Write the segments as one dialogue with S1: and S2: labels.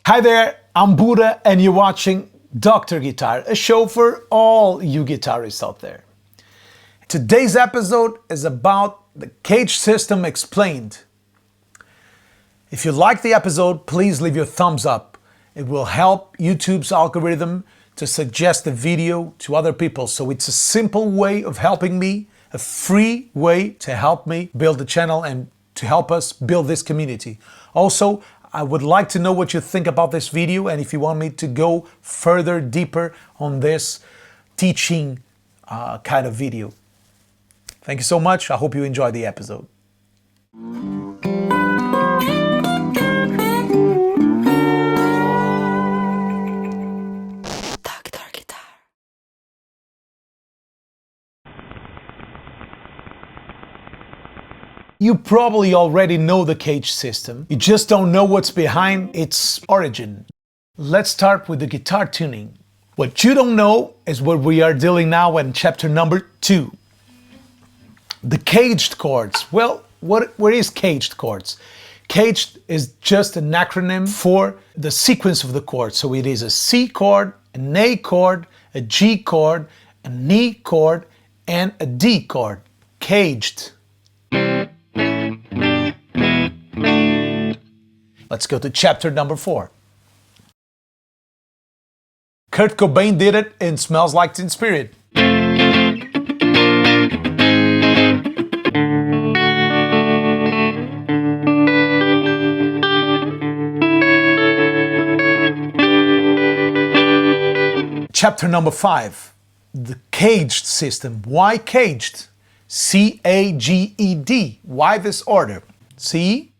S1: Hi there, I'm Budda and you're watching Dr. Guitar, a show for all you guitarists out there. Today's episode is about the CAGED system explained. If you like the episode, please leave your thumbs up. It will help YouTube's algorithm to suggest the video to other people. So it's a simple way of helping me, a free way to help me build the channel and to help us build this community. Also, I would like to know what you think about this video and if you want me to go further, deeper on this teaching kind of video. Thank you so much. I hope you enjoyed the episode. You probably already know the CAGED system, you just don't know what's behind its origin. Let's start with the guitar tuning. What you don't know is what we are dealing now in chapter number 2. The CAGED chords. Well, what is CAGED chords? CAGED is just an acronym for the sequence of the chords. So it is a C chord, an A chord, a G chord, an E chord, and a D chord. CAGED. Let's go to chapter number 4. Kurt Cobain did it in Smells Like Teen Spirit. Chapter number 5. The CAGED system. Why CAGED? C-A-G-E-D. Why this order? C-A-G-E-D.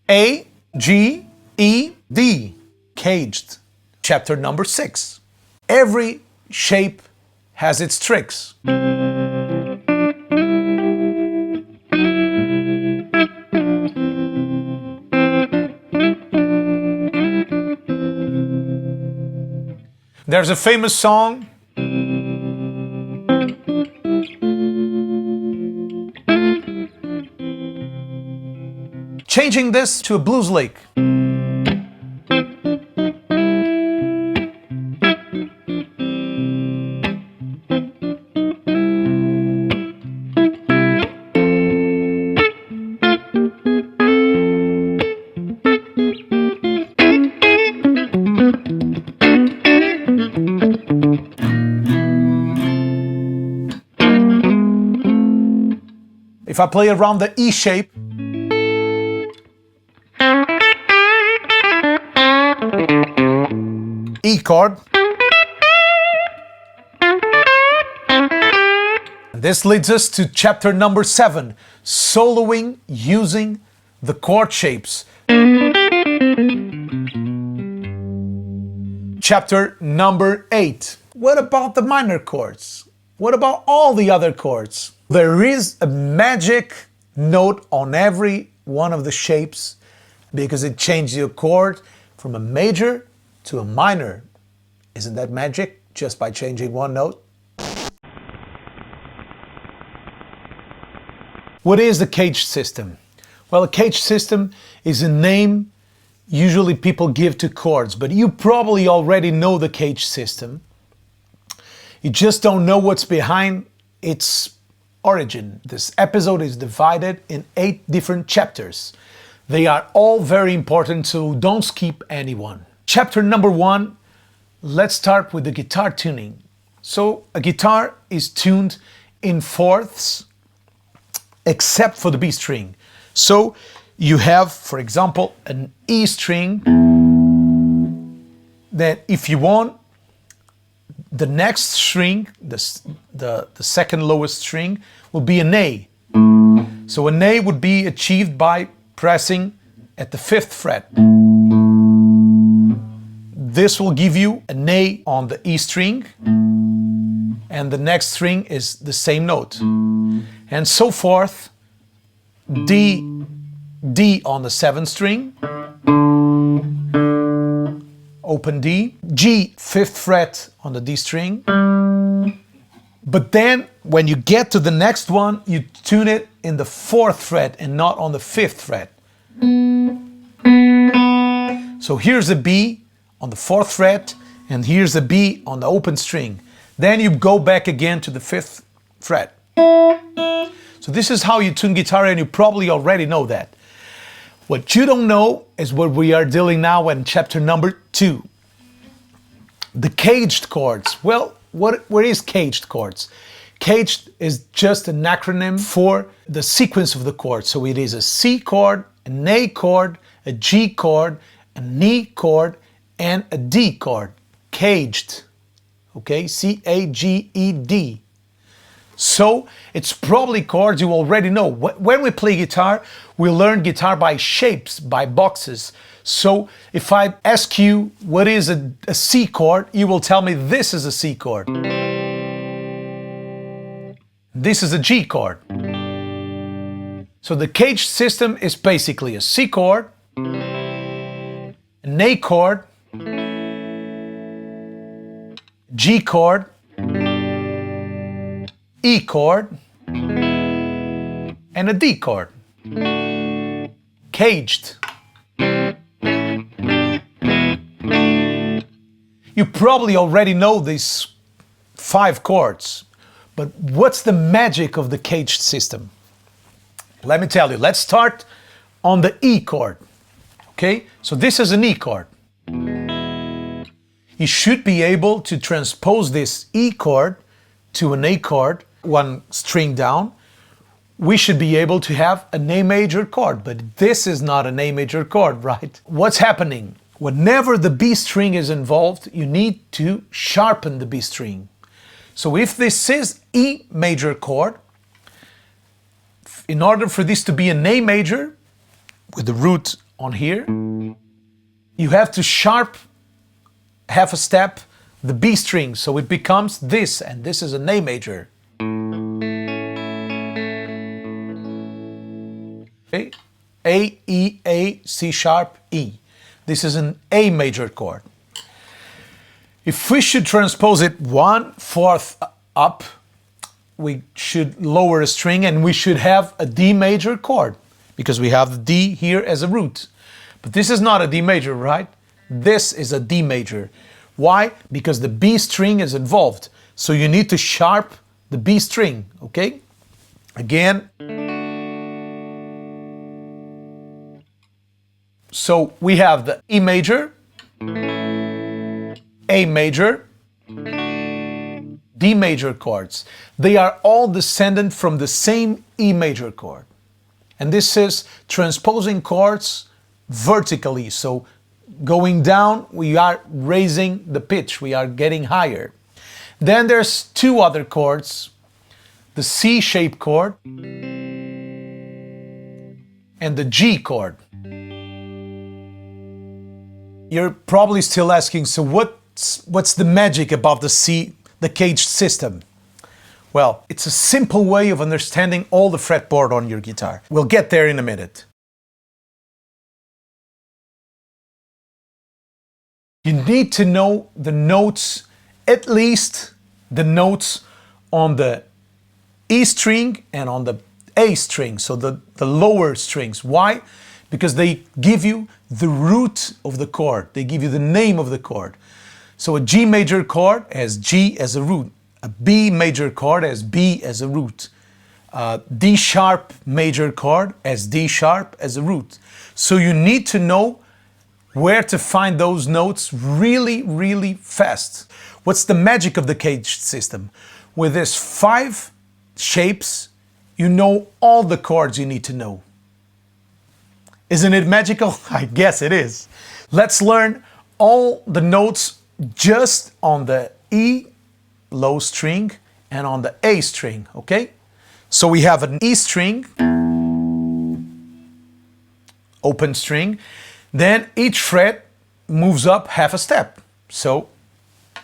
S1: CAGED. Chapter number 6. Every shape has its tricks. There's a famous song. Changing this to a blues lick. If I play around the E shape, E chord, and this leads us to chapter number 7, soloing using the chord shapes. Chapter number 8. What about the minor chords? What about all the other chords? There is a magic note on every one of the shapes because it changes your chord from a major to a minor. Isn't that magic? Just by changing one note? What is the CAGED system? Well, a CAGED system is a name usually people give to chords, but you probably already know the CAGED system. You just don't know what's behind its origin. This episode is divided in 8 different chapters. They are all very important, so don't skip any one. Chapter number 1, let's start with the guitar tuning. So a guitar is tuned in fourths, except for the B string. So you have, for example, an E string that if you want, the next string, the second lowest string, will be an A. So an A would be achieved by pressing at the 5th fret. This will give you an A on the E string, and the next string is the same note. And so forth, D on the 7th string, open D, G 5th fret on the D string. But then when you get to the next one, you tune it in the 4th fret and not on the 5th fret. So here's a B on the 4th fret, and here's a B on the open string. Then you go back again to the 5th fret. So this is how you tune guitar, and you probably already know that. What you don't know is what we are dealing now in chapter number 2. The caged chords. Well, what is caged chords? Caged is just an acronym for the sequence of the chords. So it is a C chord, an A chord, a G chord, an E chord, and a D chord. Caged. Okay, C-A-G-E-D. So it's probably chords you already know. When we play guitar, we learn guitar by shapes, by boxes. So if I ask you what is a C chord, you will tell me this is a C chord. This is a G chord. So the caged system is basically a C chord, an A chord, G chord, E chord, and a D chord. Caged. You probably already know these 5 chords, but what's the magic of the caged system? Let me tell you. Let's start on the E chord. Okay, so this is an E chord. You should be able to transpose this E chord to an A chord, one string down. We should be able to have an A major chord, but this is not an A major chord, right? What's happening? Whenever the B string is involved, you need to sharpen the B string. So if this is E major chord, in order for this to be an A major, with the root on here, you have to sharp half a step the B string, so it becomes this, and this is an A major. Okay? A, E, A, C sharp, E. This is an A major chord. If we should transpose it 1/4 up, we should lower a string and we should have a D major chord, because we have the D here as a root. But this is not a D major, right? This is a D major. Why? Because the B string is involved. So you need to sharp the B string, okay? Again. So we have the E major, A major, D major chords. They are all descendant from the same E major chord. And this is transposing chords vertically. So going down, we are raising the pitch, we are getting higher. Then there's 2 other chords, the C shape chord and the G chord. You're probably still asking, so what's the magic about the caged system? Well, it's a simple way of understanding all the fretboard on your guitar. We'll get there in a minute. You need to know the notes, at least the notes on the E string and on the A string, so the lower strings. Why? Because they give you the root of the chord. They give you the name of the chord. So a G major chord has G as a root. A B major chord has B as a root. D sharp major chord has D sharp as a root. So you need to know where to find those notes really, really fast. What's the magic of the caged system? With these 5 shapes, you know all the chords you need to know. Isn't it magical? I guess it is. Let's learn all the notes just on the E low string and on the A string, okay? So we have an E string, open string, then each fret moves up half a step. So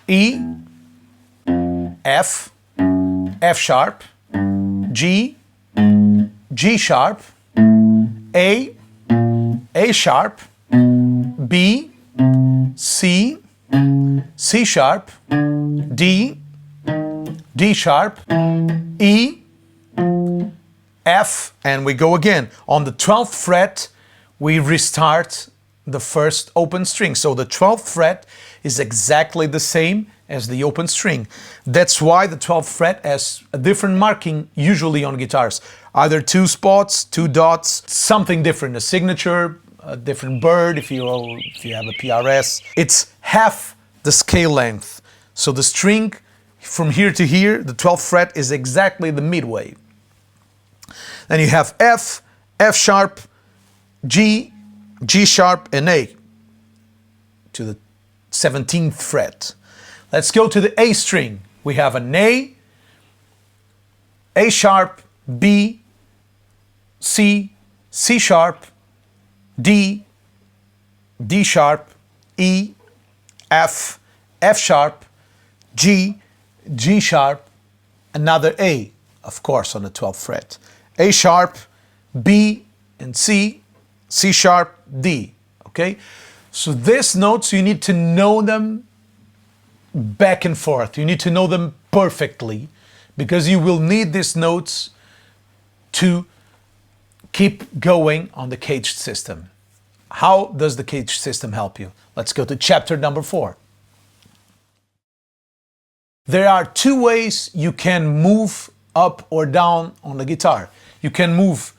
S1: E, F, F sharp, G, G sharp, A, A sharp, B, C, C sharp, D, D sharp, E, F, and we go again. On the 12th fret, we restart the first open string. So the 12th fret is exactly the same as the open string. That's why the 12th fret has a different marking usually on guitars. Either 2 spots, 2 dots, something different, a signature, a different bird if you have a PRS. It's half the scale length. So the string from here to here, the 12th fret is exactly the midway. Then you have F, F sharp, G, G sharp, and A to the 17th fret. Let's go to the A string. We have an A sharp, B, C, C sharp, D, D sharp, E, F, F sharp, G, G sharp, another A, of course, on the 12th fret. A sharp, B, and C, C sharp, D, okay? So these notes, you need to know them back and forth. You need to know them perfectly because you will need these notes to keep going on the CAGED system. How does the CAGED system help you? Let's go to chapter number 4. There are 2 ways you can move up or down on the guitar. You can move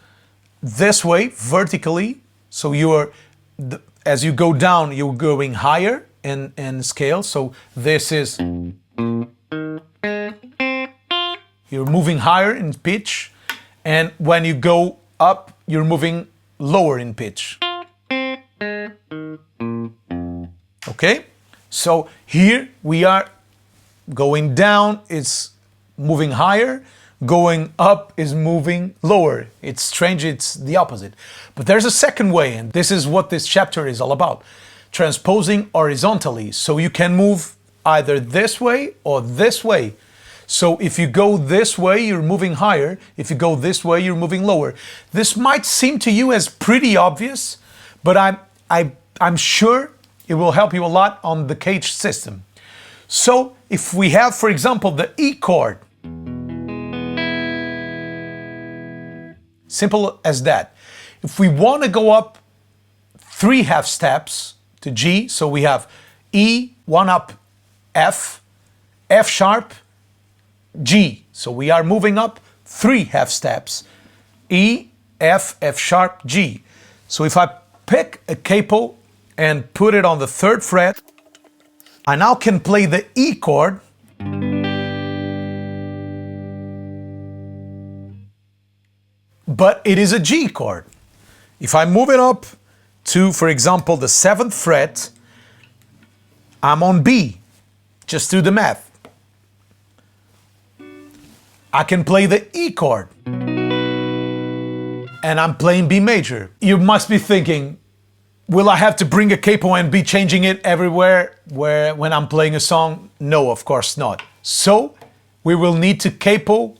S1: this way vertically, so as you go down, you're going higher in scale. So this is, you're moving higher in pitch, and when you go up, you're moving lower in pitch. Okay? So here we are going down, it's moving higher, going up is moving lower. It's strange, it's the opposite. But there's a second way, and this is what this chapter is all about. Transposing horizontally. So you can move either this way or this way. So if you go this way, you're moving higher. If you go this way, you're moving lower. This might seem to you as pretty obvious, but I'm sure it will help you a lot on the CAGED system. So if we have, for example, the E chord, simple as that. If we want to go up 3 half steps to G, so we have E, 1 up, F, F sharp, G. So we are moving up 3 half steps, E, F, F sharp, G. So if I pick a capo and put it on the 3rd fret, I now can play the E chord, but it is a G chord. If I move it up to, for example, the 7th fret, I'm on B. Just do the math. I can play the E chord, and I'm playing B major. You must be thinking, will I have to bring a capo and be changing it everywhere when I'm playing a song? No, of course not. So we will need to capo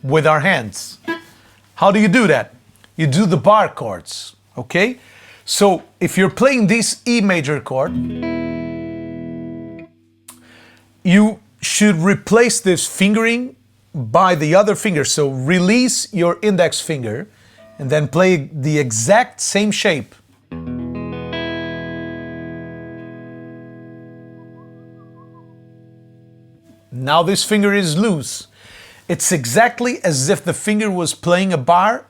S1: with our hands. How do you do that? You do the bar chords, okay? So if you're playing this E major chord, you should replace this fingering by the other finger. So release your index finger and then play the exact same shape. Now this finger is loose. It's exactly as if the finger was playing a bar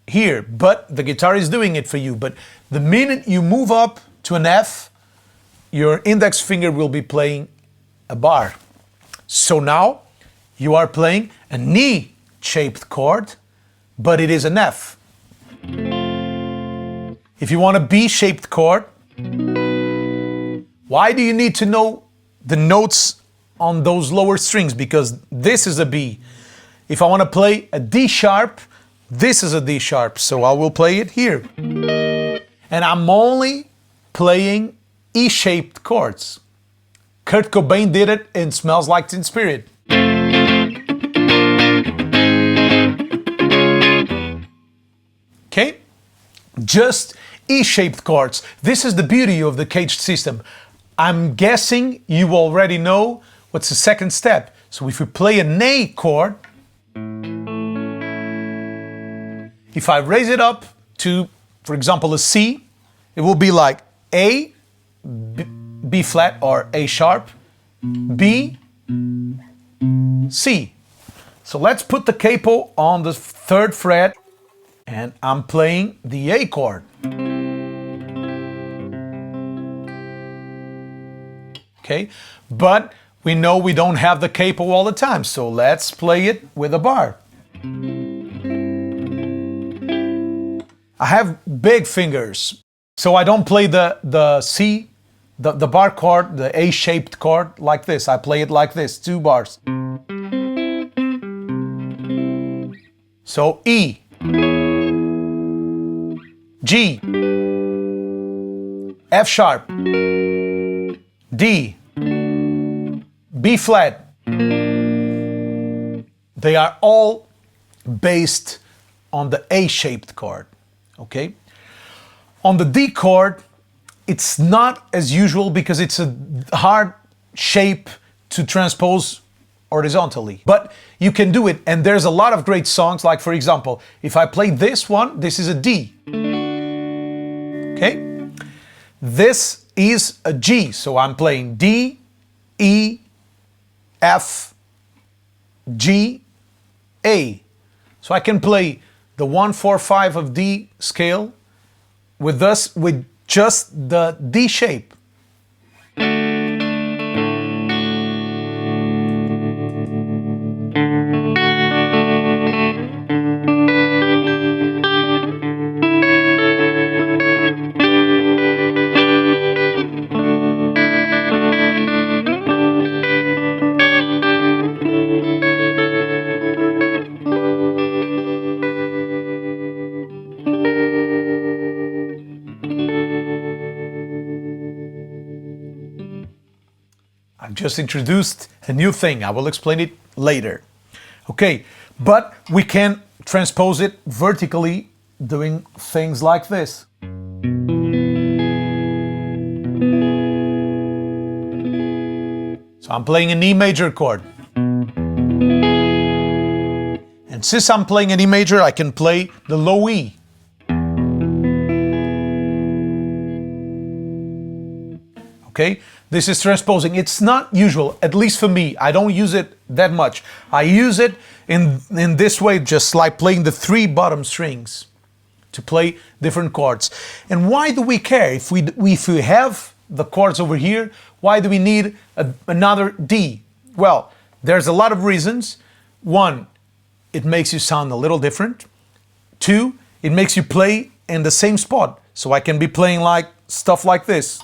S1: here, but the guitar is doing it for you. But the minute you move up to an F, your index finger will be playing a bar. So now you are playing an E-shaped chord, but it is an F. If you want a B-shaped chord, why do you need to know the notes on those lower strings because this is a B. If I want to play a D sharp, this is a D sharp, so I will play it here. And I'm only playing E-shaped chords. Kurt Cobain did it in Smells Like Teen Spirit. Okay? Just E-shaped chords. This is the beauty of the CAGED system. I'm guessing you already know what's the second step. So if we play an A chord, if I raise it up to, for example, a C, it will be like A, B flat or A sharp, B, C. So let's put the capo on the 3rd fret and I'm playing the A chord. Okay, but we know we don't have the capo all the time, so let's play it with a bar. I have big fingers, so I don't play the C, the bar chord, the A-shaped chord like this. I play it like this, 2 bars. So E, G, F sharp, D, B flat. They are all based on the A-shaped chord, okay? On the D chord, it's not as usual because it's a hard shape to transpose horizontally. But you can do it, and there's a lot of great songs, like for example, if I play this one, this is a D. Okay? This is a G, so I'm playing D, E, F, G, A. So I can play the 1, 4, 5 of D scale with just the D shape. I've just introduced a new thing. I will explain it later. Okay, but we can transpose it vertically doing things like this. So I'm playing an E major chord. And since I'm playing an E major, I can play the low E. Okay, this is transposing. It's not usual, at least for me. I don't use it that much. I use it in this way, just like playing the 3 bottom strings to play different chords. And why do we care? If we have the chords over here, why do we need another D? Well, there's a lot of reasons. 1, it makes you sound a little different. 2, it makes you play in the same spot. So I can be playing like stuff like this.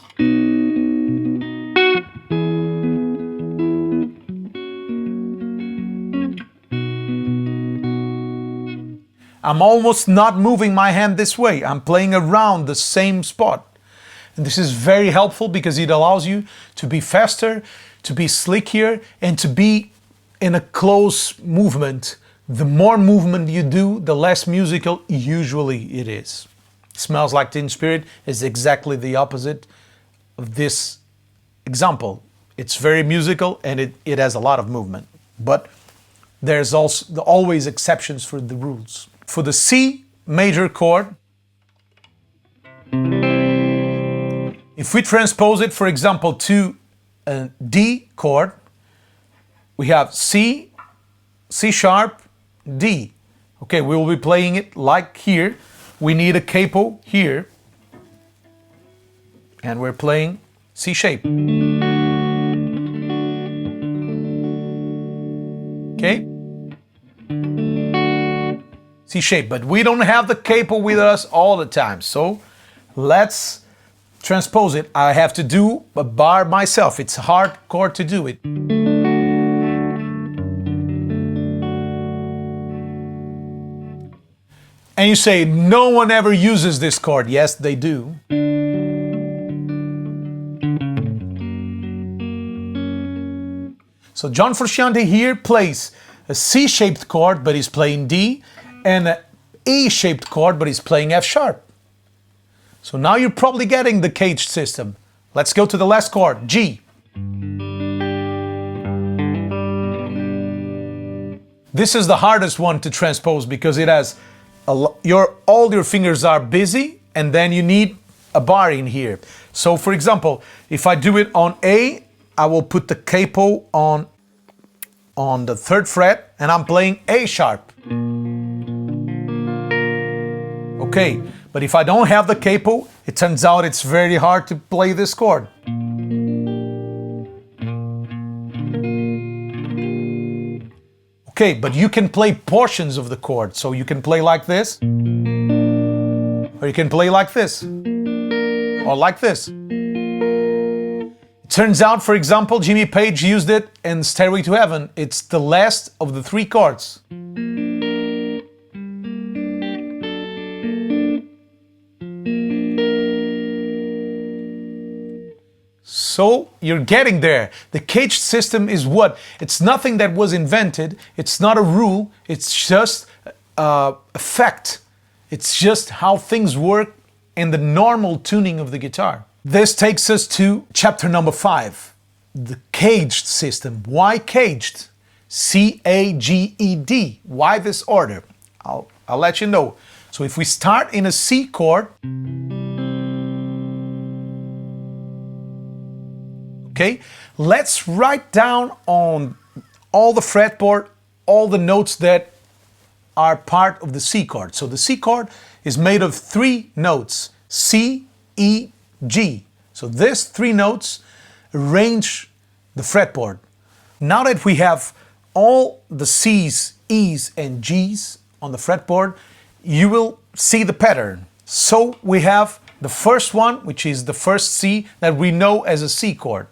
S1: I'm almost not moving my hand this way. I'm playing around the same spot. And this is very helpful because it allows you to be faster, to be slickier, and to be in a close movement. The more movement you do, the less musical usually it is. Smells Like Teen Spirit is exactly the opposite of this example. It's very musical and it has a lot of movement. But there's also always exceptions for the rules. For the C major chord, if we transpose it, for example, to a D chord, we have C, C sharp, D. Okay, we will be playing it like here. We need a capo here. And we're playing C shape. Okay? C shape, but we don't have the capo with us all the time. So let's transpose it. I have to do a bar myself. It's a hard chord to do it. And you say, no one ever uses this chord. Yes, they do. So John Frusciante here plays a C-shaped chord, but he's playing D, and an A-shaped chord, but he's playing F sharp. So now you're probably getting the CAGED system. Let's go to the last chord, G. This is the hardest one to transpose because it has all your fingers are busy, and then you need a bar in here. So for example, if I do it on A, I will put the capo on the 3rd fret, and I'm playing A sharp. Okay, but if I don't have the capo, it turns out it's very hard to play this chord. Okay, but you can play portions of the chord. So you can play like this, or you can play like this, or like this. Turns out, for example, Jimmy Page used it in Stairway to Heaven. It's the last of the 3 chords. So you're getting there. The CAGED system is what? It's nothing that was invented. It's not a rule. It's just a fact. It's just how things work in the normal tuning of the guitar. This takes us to chapter number 5, the CAGED system. Why CAGED? C-A-G-E-D. Why this order? I'll let you know. So if we start in a C chord, okay, let's write down on all the fretboard all the notes that are part of the C chord. So the C chord is made of 3 notes, C, E, G. So these 3 notes arrange the fretboard. Now that we have all the C's, E's, and G's on the fretboard, you will see the pattern. So we have the first one, which is the first C that we know as a C chord.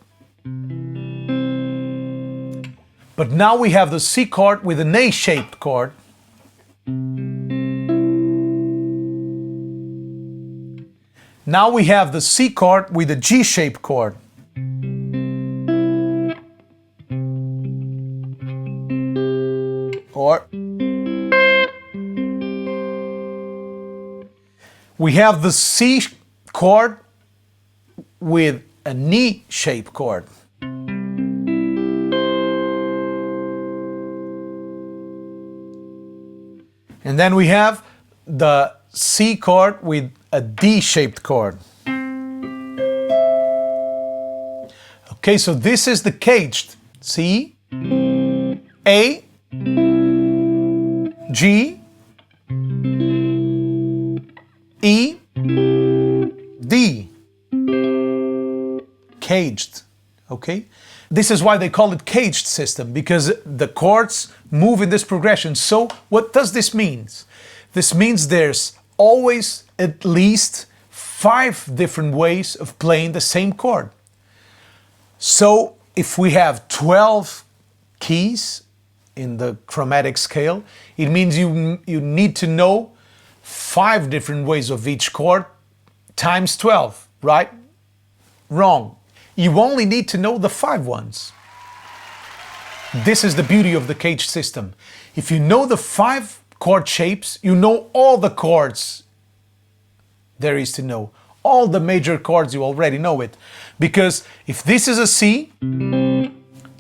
S1: But now we have the C chord with an A-shaped chord. Now we have the C chord with a G-shaped chord. Or we have the C chord with an E-shaped chord. And then we have the C chord with a D-shaped chord. Okay, so this is the CAGED. C, A, G, E, D. CAGED. Okay? This is why they call it CAGED system, because the chords move in this progression. So what does this mean? This means there's always at least 5 different ways of playing the same chord. So if we have 12 keys in the chromatic scale, it means you need to know 5 different ways of each chord times 12, right? Wrong. You only need to know the 5 ones. This is the beauty of the CAGED system. If you know the 5 chord shapes, you know all the chords there is to know. All the major chords, you already know it. Because if this is a C,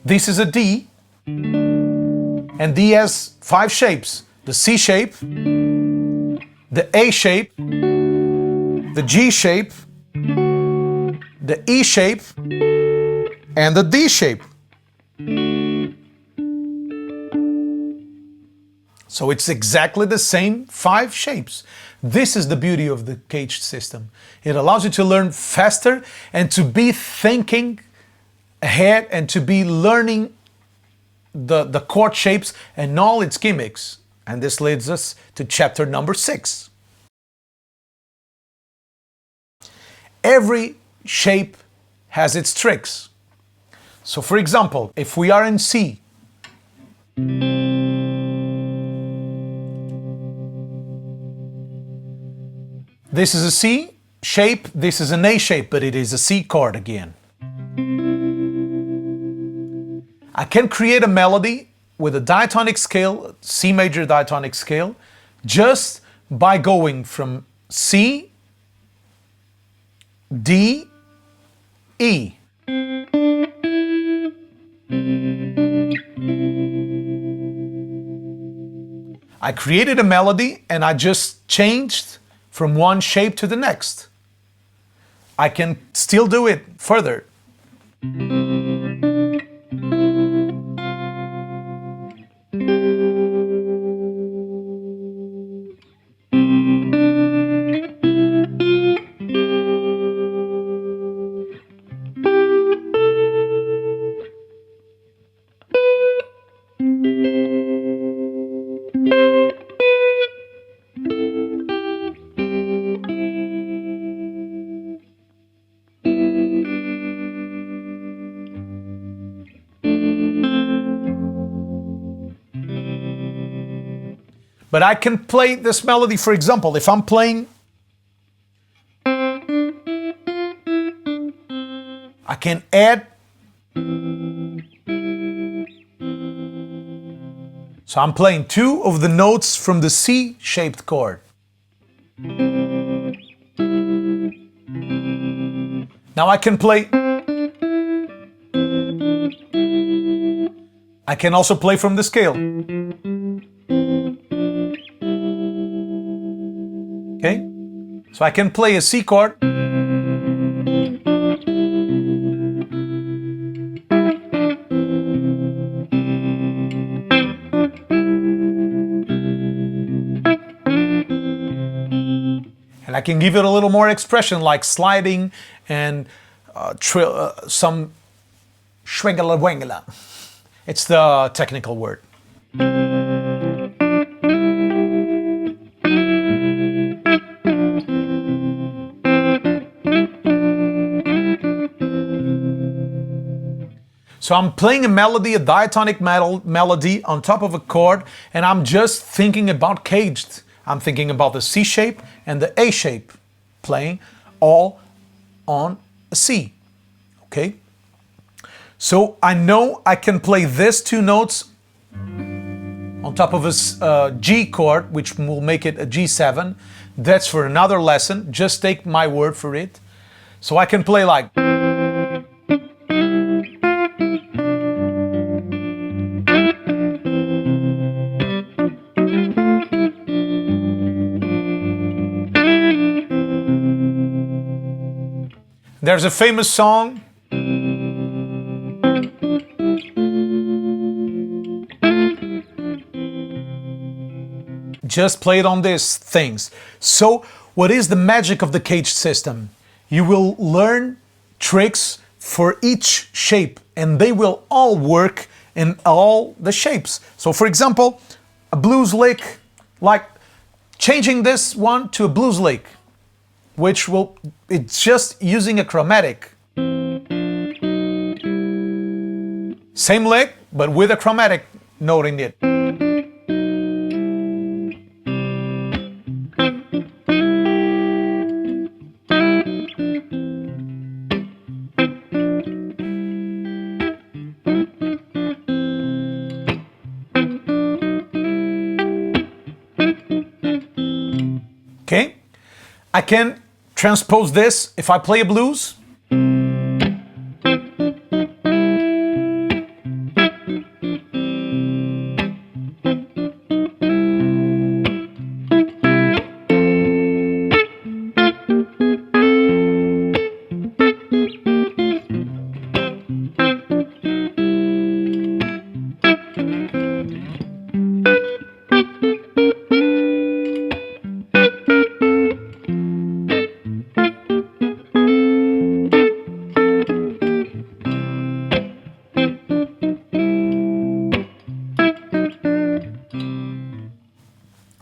S1: this is a D, and D has 5 shapes. The C shape, the A shape, the G shape, the E shape, and the D shape. So it's exactly the same 5 shapes. This is the beauty of the CAGED system. It allows you to learn faster and to be thinking ahead and to be learning the chord shapes and all its gimmicks. And this leads us to chapter number 6. Every shape has its tricks. So for example, if we are in C, This is a C shape, this is an A shape, but it is a C chord again. I can create a melody with a diatonic scale, C major diatonic scale, just by going from C, D, E. I created a melody and I just changed from one shape to the next. I can still do it further. But I can play this melody, for example, if I'm playing, I can add. So I'm playing two of the notes from the C-shaped chord. Now I can play. I can also play from the scale. Okay? So I can play a C chord. And I can give it a little more expression, like sliding and some schwengela wengela. It's the technical word. So I'm playing a melody, a diatonic melody on top of a chord, and I'm just thinking about caged. I'm thinking about the C shape and the A shape playing all on a C. Okay? So I know I can play these two notes on top of a G chord, which will make it a G7. That's for another lesson. Just take my word for it. So I can play like. There's a famous song. Just play it on these things. So, what is the magic of the CAGED system? You will learn tricks for each shape, and they will all work in all the shapes. So, for example, a blues lick, like changing this one to a blues lick, which will, it's just using a chromatic. Same lick, but with a chromatic note in it. Okay? I can transpose this if I play a blues.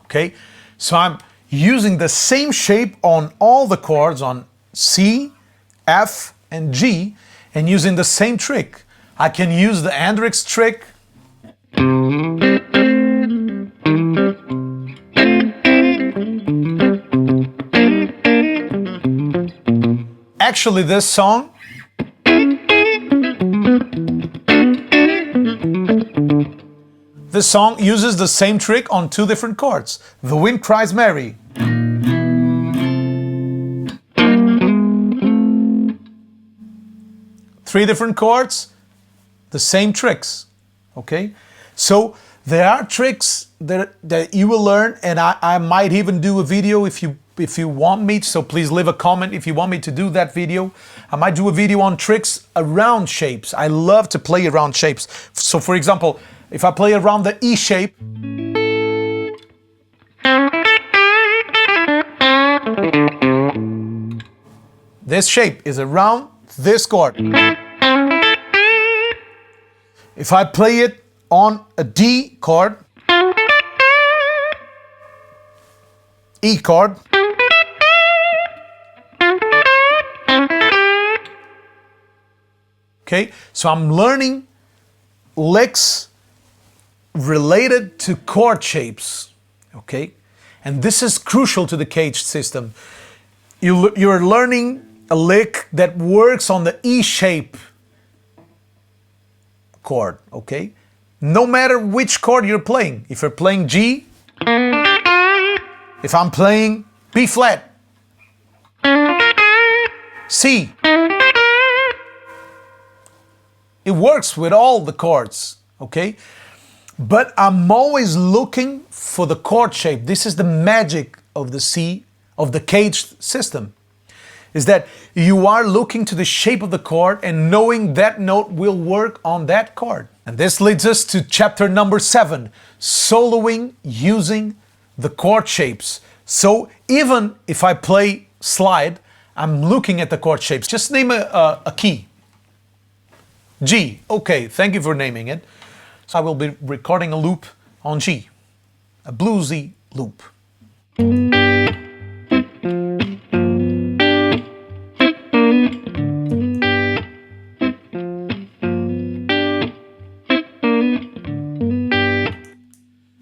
S1: Okay, so I'm using the same shape on all the chords on C, F, and G, and using the same trick. I can use the Hendrix trick. Actually, this song uses the same trick on two different chords. The Wind Cries Mary. Three different chords, the same tricks, okay? So there are tricks that you will learn, and I might even do a video if you want me, so please leave a comment if you want me to do that video. I might do a video on tricks around shapes. I love to play around shapes. So for example, if I play around the E shape, this shape is around this chord. If I play it on a D chord, E chord, okay, so I'm learning licks related to chord shapes, okay? And this is crucial to the CAGED system. You're learning a lick that works on the E shape chord, okay? No matter which chord you're playing. If you're playing G, if I'm playing B flat, C, it works with all the chords, okay? But I'm always looking for the chord shape. This is the magic of the CAGED system, is that you are looking to the shape of the chord and knowing that note will work on that chord. And this leads us to chapter number 7, soloing using the chord shapes. So even if I play slide, I'm looking at the chord shapes. Just name a key. G, okay, thank you for naming it. So I will be recording a loop on G, a bluesy loop.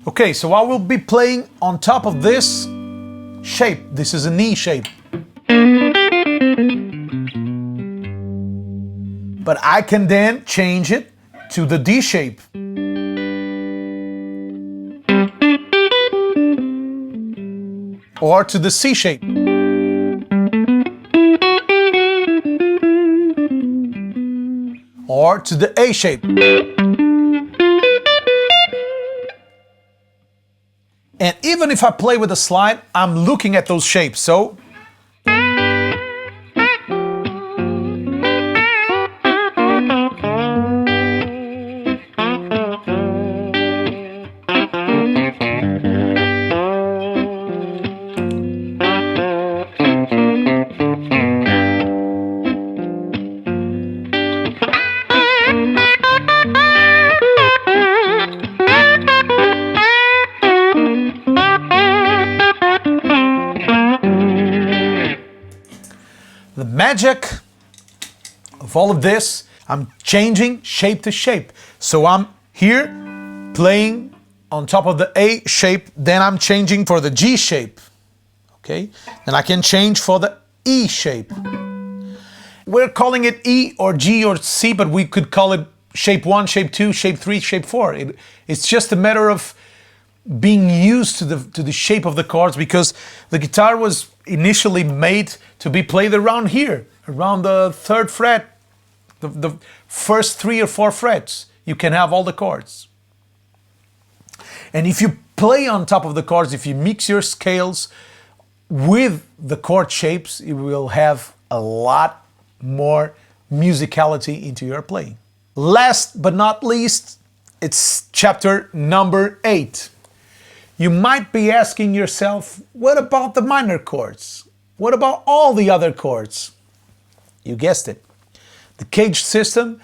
S1: Okay, so I will be playing on top of this shape. This is an E shape. But I can then change it to the D shape. Or to the C shape. Or to the A shape. And even if I play with a slide, I'm looking at those shapes. So the magic of all of this, I'm changing shape to shape. So I'm here playing on top of the A shape, then I'm changing for the G shape, okay? Then I can change for the E shape. We're calling it E or G or C, but we could call it shape 1, shape 2, shape 3, shape 4. It's just a matter of being used to the shape of the chords, because the guitar was initially made to be played around here, around the 3rd fret, the first 3 or 4 frets. You can have all the chords. And if you play on top of the chords, if you mix your scales with the chord shapes, you will have a lot more musicality into your playing. Last but not least, it's chapter number 8. You might be asking yourself, what about the minor chords? What about all the other chords? You guessed it. The CAGED system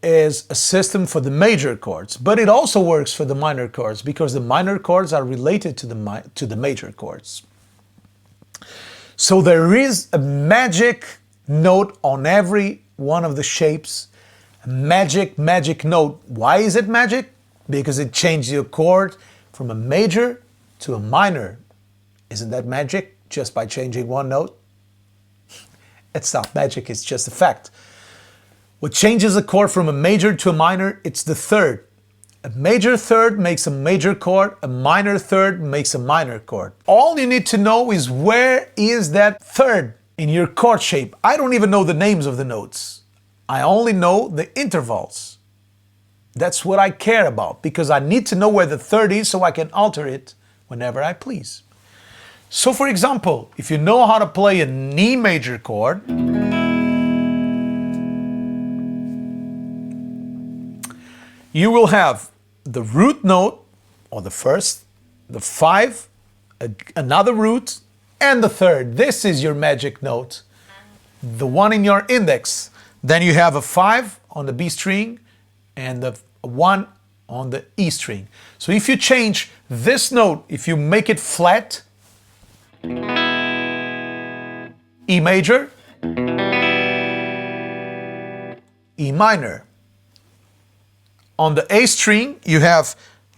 S1: is a system for the major chords, but it also works for the minor chords because the minor chords are related to the major chords. So there is a magic note on every one of the shapes, a magic note. Why is it magic? Because it changes your chord from a major to a minor. Isn't that magic? Just by changing one note? It's not magic, it's just a fact. What changes a chord from a major to a minor? It's the third. A major third makes a major chord, a minor third makes a minor chord. All you need to know is where is that third in your chord shape. I don't even know the names of the notes. I only know the intervals. That's what I care about, because I need to know where the third is so I can alter it whenever I please. So for example, if you know how to play an E major chord, you will have the root note, or the first, the 5, another root, and the third. This is your magic note, the one in your index. Then you have a 5 on the B string and a 1 on the E string. So if you change this note, if you make it flat, E major, E minor. On the A string, you have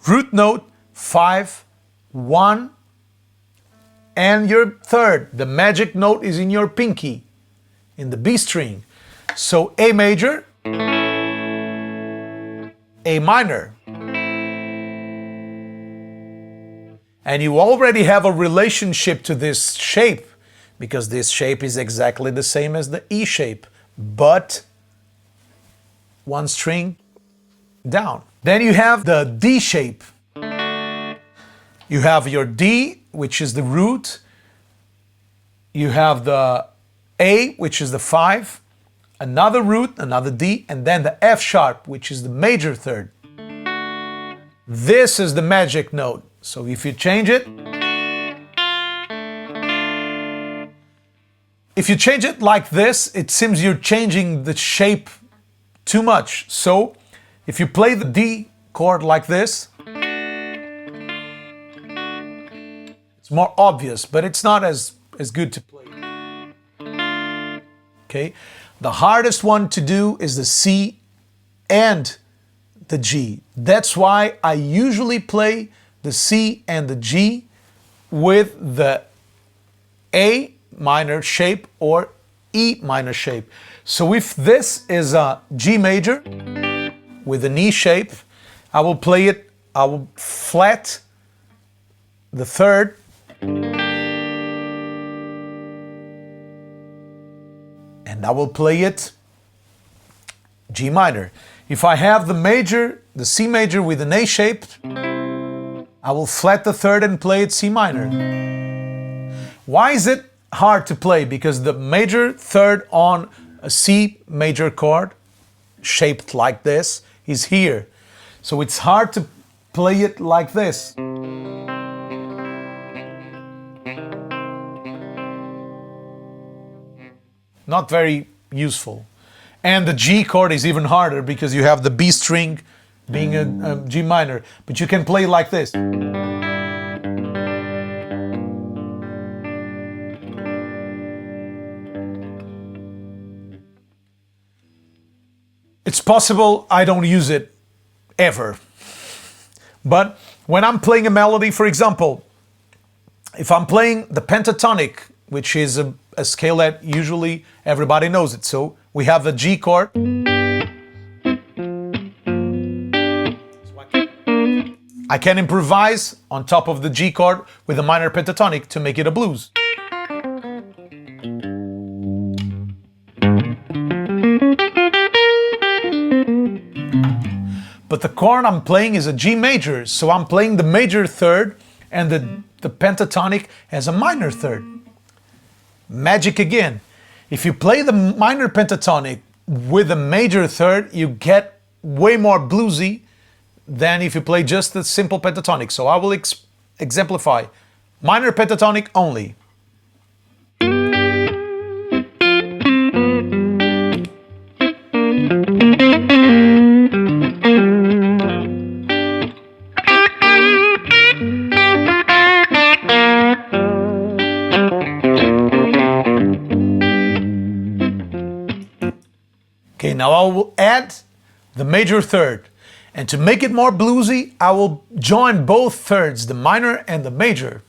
S1: root note, 5, 1, and your third. The magic note is in your pinky, in the B string. So A major, A minor. And you already have a relationship to this shape, because this shape is exactly the same as the E shape, but one string down. Then you have the D shape. You have your D, which is the root. You have the A, which is the 5, another root, another D, and then the F sharp, which is the major third. This is the magic note. So if you change it, like this, it seems you're changing the shape too much. So if you play the D chord like this, it's more obvious, but it's not as good to play. Okay? The hardest one to do is the C and the G. That's why I usually play the C and the G with the A minor shape or E minor shape. So if this is a G major with an E shape, I will play it, I will flat the third, and I will play it G minor. If I have the major, the C major with an A shape, I will flat the third and play it C minor. Why is it hard to play? Because the major third on a C major chord shaped like this is here. So it's hard to play it like this. Not very useful. And the G chord is even harder because you have the B string being a G minor, but you can play like this. It's possible I don't use it ever. But when I'm playing a melody, for example, if I'm playing the pentatonic, which is a scale that usually everybody knows it. So we have the G chord. I can improvise on top of the G chord with a minor pentatonic to make it a blues. But the chord I'm playing is a G major, so I'm playing the major third and the pentatonic as a minor third. Magic again. If you play the minor pentatonic with a major third, you get way more bluesy than if you play just the simple pentatonic. So I will exemplify. Minor pentatonic only. Okay, now I will add the major third. And to make it more bluesy, I will join both thirds, the minor and the major.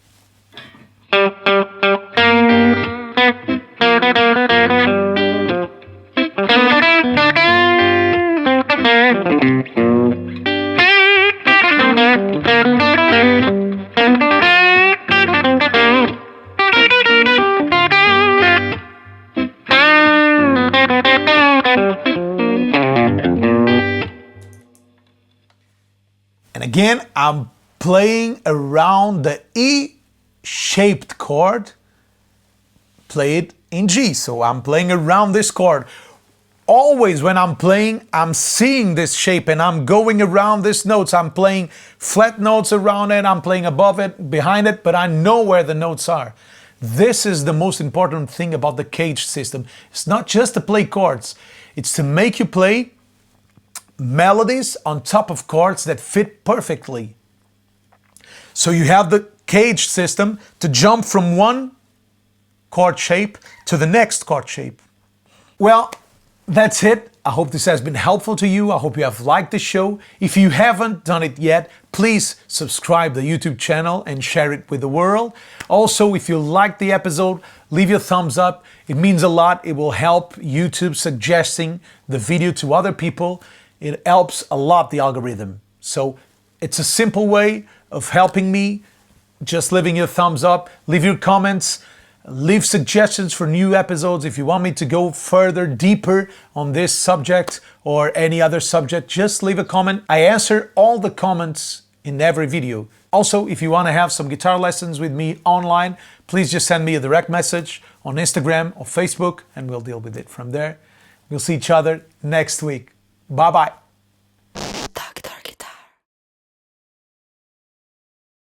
S1: And again, I'm playing around the E-shaped chord, played in G. So I'm playing around this chord. Always when I'm playing, I'm seeing this shape and I'm going around these notes. I'm playing flat notes around it, I'm playing above it, behind it, but I know where the notes are. This is the most important thing about the CAGED system. It's not just to play chords, it's to make you play melodies on top of chords that fit perfectly. So you have the CAGED system to jump from one chord shape to the next chord shape. Well, that's it. I hope this has been helpful to you. I hope you have liked the show. If you haven't done it yet, please subscribe to the YouTube channel and share it with the world. Also, if you liked the episode, leave your thumbs up. It means a lot. It will help YouTube suggesting the video to other people. It helps a lot the algorithm. So it's a simple way of helping me. Just leaving your thumbs up, leave your comments. Leave suggestions for new episodes. If you want me to go further, deeper on this subject or any other subject, just leave a comment. I answer all the comments in every video. Also, if you want to have some guitar lessons with me online, please just send me a direct message on Instagram or Facebook and we'll deal with it from there. We'll see each other next week. Bye-bye.